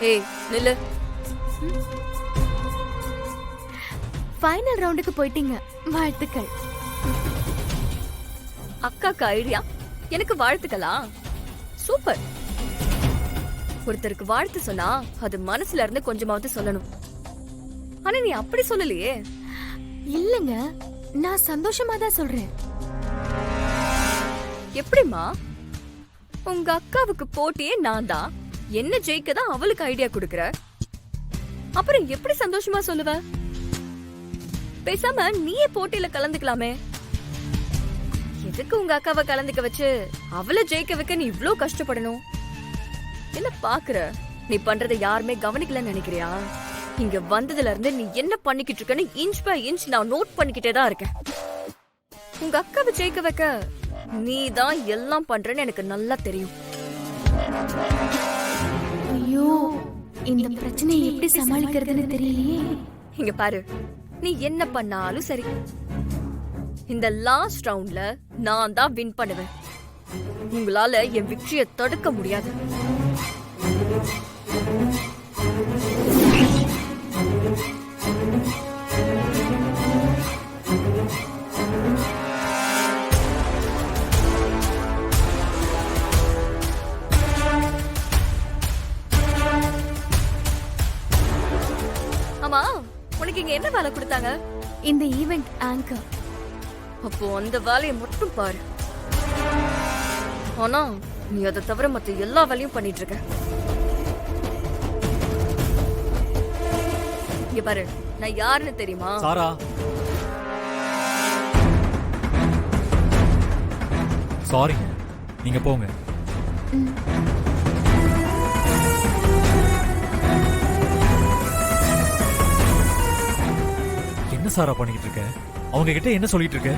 ஏய் நில்லு. ஃபைனல் ரவுண்டுக்கு போயிட்டீங்க, வாழ்த்துக்கள். அக்காக்கு ஐடியா, எனக்கு வாழ்த்துக்களா? சூப்பர். ஒருத்தருக்கு வாழ்த்து சொன்னா அது மனசுல இருந்து கொஞ்சமாவது சொல்லணும். ஆனா நீ அப்படி சொல்லலையே. இல்லங்க, நான் சந்தோஷமா தான் சொல்றேன். எப்படிமா? உங்க அக்காவுக்கு போட்டியே நான் தான். என்ன ஜெயிக்க தான் அவளுக்கு ஐடியா கொடுக்கற. அப்புறம் எப்படி சந்தோஷமா சொல்லுவ? பேசாம நீயே போட்டியில கலந்துக்கலாமே. எதுக்கு உங்க அக்காவை கலந்துக்க வச்சு அவளை ஜெயிக்க வைக்க நீ இவ்ளோ கஷ்டப்படணும்? என்ன பாக்குற? நீ பண்றதை யாருமே கவனிக்கலன்னு நினைக்கிறியா? இங்க வந்ததுல இருந்து நீ என்ன பண்ணிக்கிட்டு இருக்கன்னு இன்ச் பை இன்ச் நான் நோட் பண்ணிக்கிட்டே தான் இருக்கேன். உங்க அக்காவை ஜெயிக்க வைக்க நீ தான் எல்லாம் பண்றன்னு எனக்கு நல்லா தெரியும். ஐயோ, இந்த பிரச்சனையை எப்படி சமாளிக்கிறதுன்னு தெரியலையே. இங்க பாரு, நீ என்ன பண்ணாலும் சரி, இந்த லாஸ்ட் ரவுண்ட்ல நான் தான் வின் பண்ணுவேன். உங்களால என் வெற்றியை தடுக்க முடியாது. ஆமா, உனக்கு இங்க என்ன வேலை கொடுத்தாங்க? இந்த ஈவென்ட் ஆங்கர். அப்போ அந்த வேலையை மட்டும் பாரு. ஆனா நீ அதை தவிர மத்த எல்லா வேலையும் பண்ணிட்டு இருக்க. இங்க பாரு, நான் யாருன்னு தெரியுமா? சாரா, சாரிங்க, நீங்க போங்க. என்ன சாரா பண்ணிக்கிட்டு இருக்க? அவங்க கிட்ட என்ன சொல்லிட்டு இருக்க?